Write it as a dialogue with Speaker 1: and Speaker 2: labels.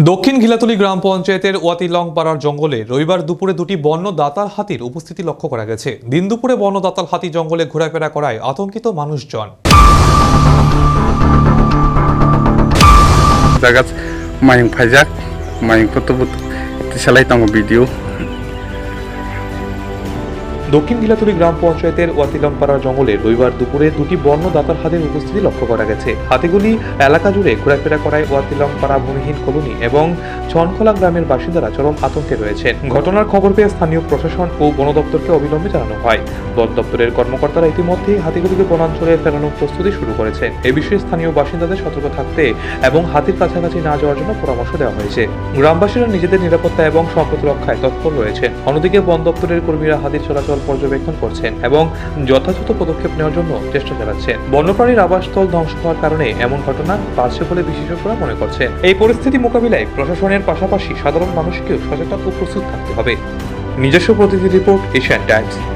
Speaker 1: দক্ষিণ ঘিলাতলী গ্রাম পঞ্চায়েতের ওয়াতিলং পাড়ার জঙ্গলে রবিবার দুপুরে দুটি বন্য দাতাল হাতির উপস্থিতি লক্ষ্য করা গেছে। দিন দুপুরে বন্য দাতাল হাতি জঙ্গলে ঘোরাফেরা করায় আতঙ্কিত মানুষজন।
Speaker 2: Mayang pajak, mayang foto-foto, salai tango video.
Speaker 1: দক্ষিণ ঘিলাতলী গ্রাম পঞ্চায়েতের ওয়াতিলং পাড়ার জঙ্গলে রবিবার দুপুরে দুটি বন্য দাতাল হাতির উপস্থিতি লক্ষ্য করা গেছে। হাতিগুলি এলাকা জুড়ে ঘোরাফেরা করায় ওয়াতিলং পাড়া ভূমিহীন কলোনি এবং ছনখোলা গ্রামের বাসিন্দারা চরম আতঙ্কে রয়েছেন। ঘটনার খবর পেয়ে স্থানীয় প্রশাসন ও বন দপ্তরকে অবিলম্বে জানানো হয়। বন দপ্তরের কর্মকর্তারা ইতিমধ্যেই হাতিগুলিকে বনাঞ্চলে ফেরানোর প্রস্তুতি শুরু করেছেন। এ বিষয়ে স্থানীয় বাসিন্দাদের সতর্ক থাকতে এবং হাতির কাছাকাছি না যাওয়ার জন্য পরামর্শ দেওয়া হয়েছে। গ্রামবাসীরা নিজেদের নিরাপত্তা এবং সম্পদ রক্ষায় তৎপর রয়েছেন। অন্যদিকে বন দপ্তরের কর্মীরা হাতির চলাচল পর্যবেক্ষণ করছেন এবং যথাযথ পদক্ষেপ নেওয়ার জন্য চেষ্টা চালাচ্ছেন। বন্যপ্রাণীর আবাসস্থল ধ্বংস হওয়ার কারণে এমন ঘটনা বাড়ছে বলে বিশেষজ্ঞরা মনে করছেন। এই পরিস্থিতি মোকাবিলায় প্রশাসনের পাশাপাশি সাধারণ মানুষকেও সচেতন ও প্রস্তুত থাকতে হবে। নিজস্ব প্রতিনিধি রিপোর্ট, এশিয়ান টাইমস।